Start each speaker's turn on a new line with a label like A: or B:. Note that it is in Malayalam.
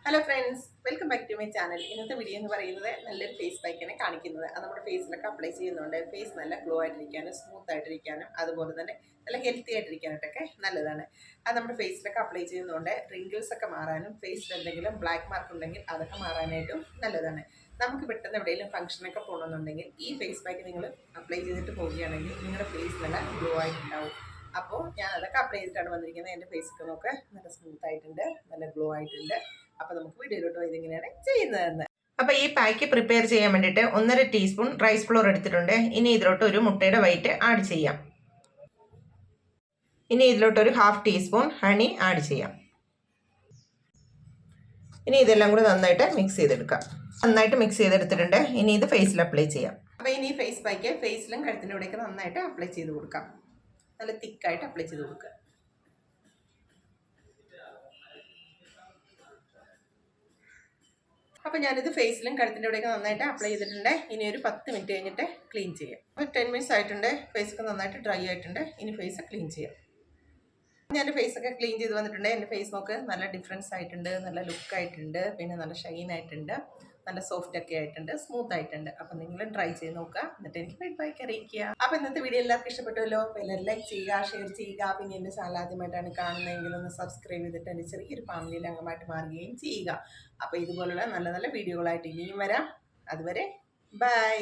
A: Hello friends, welcome back to my channel. ഇന്നത്തെ വീഡിയോ എന്ന് പറയുന്നത് നല്ലൊരു ഫേസ് പാക്കിനെ കാണിക്കുന്നത്. അത് നമ്മുടെ ഫേസിലൊക്കെ അപ്ലൈ ചെയ്യുന്നുണ്ട്. ഫേസ് നല്ല ഗ്ലോ ആയിട്ടിരിക്കാനും സ്മൂത്ത് ആയിട്ടിരിക്കാനും അതുപോലെ തന്നെ നല്ല ഹെൽത്തി ആയിട്ടിരിക്കാനായിട്ടൊക്കെ നല്ലതാണ്. അത് നമ്മുടെ ഫേസിലൊക്കെ അപ്ലൈ ചെയ്യുന്നതുകൊണ്ട് റിങ്കിൾസ് ഒക്കെ മാറാനും ഫേസിൽ എന്തെങ്കിലും ബ്ലാക്ക് മാർക്ക് ഉണ്ടെങ്കിൽ അതൊക്കെ മാറാനായിട്ടും നല്ലതാണ്. നമുക്ക് പെട്ടെന്ന് എവിടെയെങ്കിലും ഫംഗ്ഷനൊക്കെ പോകണമെന്നുണ്ടെങ്കിൽ ഈ ഫേസ് പാക്ക് നിങ്ങൾ അപ്ലൈ ചെയ്തിട്ട് പോവുകയാണെങ്കിൽ നിങ്ങളുടെ ഫേസ് നല്ല ഗ്ലോ ആയിട്ടുണ്ടാവും. അപ്പോൾ ഞാൻ അതൊക്കെ അപ്ലൈ ചെയ്തിട്ടാണ് വന്നിരിക്കുന്നത്. എൻ്റെ ഫേസൊക്കെ നോക്ക് നല്ല സ്മൂത്ത് ആയിട്ടുണ്ട്, നല്ല ഗ്ലോ ആയിട്ടുണ്ട്. അപ്പോൾ നമുക്ക് വീഡിയോയിലോട്ട് പോയി ഇതെങ്ങനെയാണ് ചെയ്യുന്നതെന്ന്. അപ്പോൾ ഈ പാക്ക് പ്രിപ്പയർ ചെയ്യാൻ വേണ്ടിയിട്ട് 1.5 ടീസ്പൂൺ റൈസ് ഫ്ലോർ എടുത്തിട്ടുണ്ട്. ഇനി ഇതിലോട്ട് ഒരു മുട്ടയുടെ വൈറ്റ് ആഡ് ചെയ്യാം. ഇനി ഇതിലോട്ട് ഒരു 1/2 ടീസ്പൂൺ ഹണി ആഡ് ചെയ്യാം. ഇനി ഇതെല്ലാം കൂടി നന്നായിട്ട് മിക്സ് ചെയ്തെടുക്കാം. നന്നായിട്ട് മിക്സ് ചെയ്തെടുത്തിട്ടുണ്ട്. ഇനി ഇത് ഫേസിൽ അപ്ലൈ ചെയ്യാം. അപ്പോൾ ഇനി ഫേസ് പാക്ക് ഫേസിലും കഴുത്തിൻ്റെ ഇവിടെയൊക്കെ നന്നായിട്ട് അപ്ലൈ ചെയ്ത് കൊടുക്കാം. നല്ല തിക്കായിട്ട് അപ്ലൈ ചെയ്ത് കൊടുക്കുക. അപ്പോൾ ഞാനിത് ഫേസിലും കഴുത്തിൻ്റെ ഇവിടെയൊക്കെ നന്നായിട്ട് അപ്ലൈ ചെയ്തിട്ടുണ്ട്. ഇനി ഒരു 10 മിനിറ്റ് കഴിഞ്ഞിട്ട് ക്ലീൻ ചെയ്യാം. അപ്പോൾ 10 മിനിറ്റ്സ് ആയിട്ടുണ്ട്. ഫേസൊക്കെ നന്നായിട്ട് ഡ്രൈ ആയിട്ടുണ്ട്. ഇനി ഫേസ് ക്ലീൻ ചെയ്യാം. ഞാൻ എൻ്റെ ഫേസൊക്കെ ക്ലീൻ ചെയ്ത് വന്നിട്ടുണ്ട്. എൻ്റെ ഫേസ് നോക്ക് നല്ല ഡിഫറൻസ് ആയിട്ടുണ്ട്, നല്ല ലുക്കായിട്ടുണ്ട്, പിന്നെ നല്ല ഷൈൻ ആയിട്ടുണ്ട്, നല്ല സോഫ്റ്റ് ഒക്കെ ആയിട്ടുണ്ട്, സ്മൂത്ത് ആയിട്ടുണ്ട്. അപ്പം നിങ്ങൾ ട്രൈ ചെയ്ത് നോക്കുക, എന്നിട്ട് എനിക്ക് ഫീഡ്ബാക്ക് അറിയിക്കുക. അപ്പോൾ ഇന്നത്തെ വീഡിയോ എല്ലാവർക്കും ഇഷ്ടപ്പെട്ടുമല്ലോ. അപ്പോൾ എല്ലാവരും ലൈക്ക് ചെയ്യുക, ഷെയർ ചെയ്യുക. പിന്നെ എൻ്റെ ചാനൽ ആദ്യമായിട്ടാണ് കാണുന്നതെങ്കിൽ ഒന്ന് സബ്സ്ക്രൈബ് ചെയ്തിട്ട് എൻ്റെ ചെറിയൊരു ഫാമിലിയിൽ അംഗമായിട്ട് മാറുകയും ചെയ്യുക. അപ്പോൾ ഇതുപോലുള്ള നല്ല നല്ല വീഡിയോകളായിട്ട് ഇനിയും വരാം. അതുവരെ ബൈ.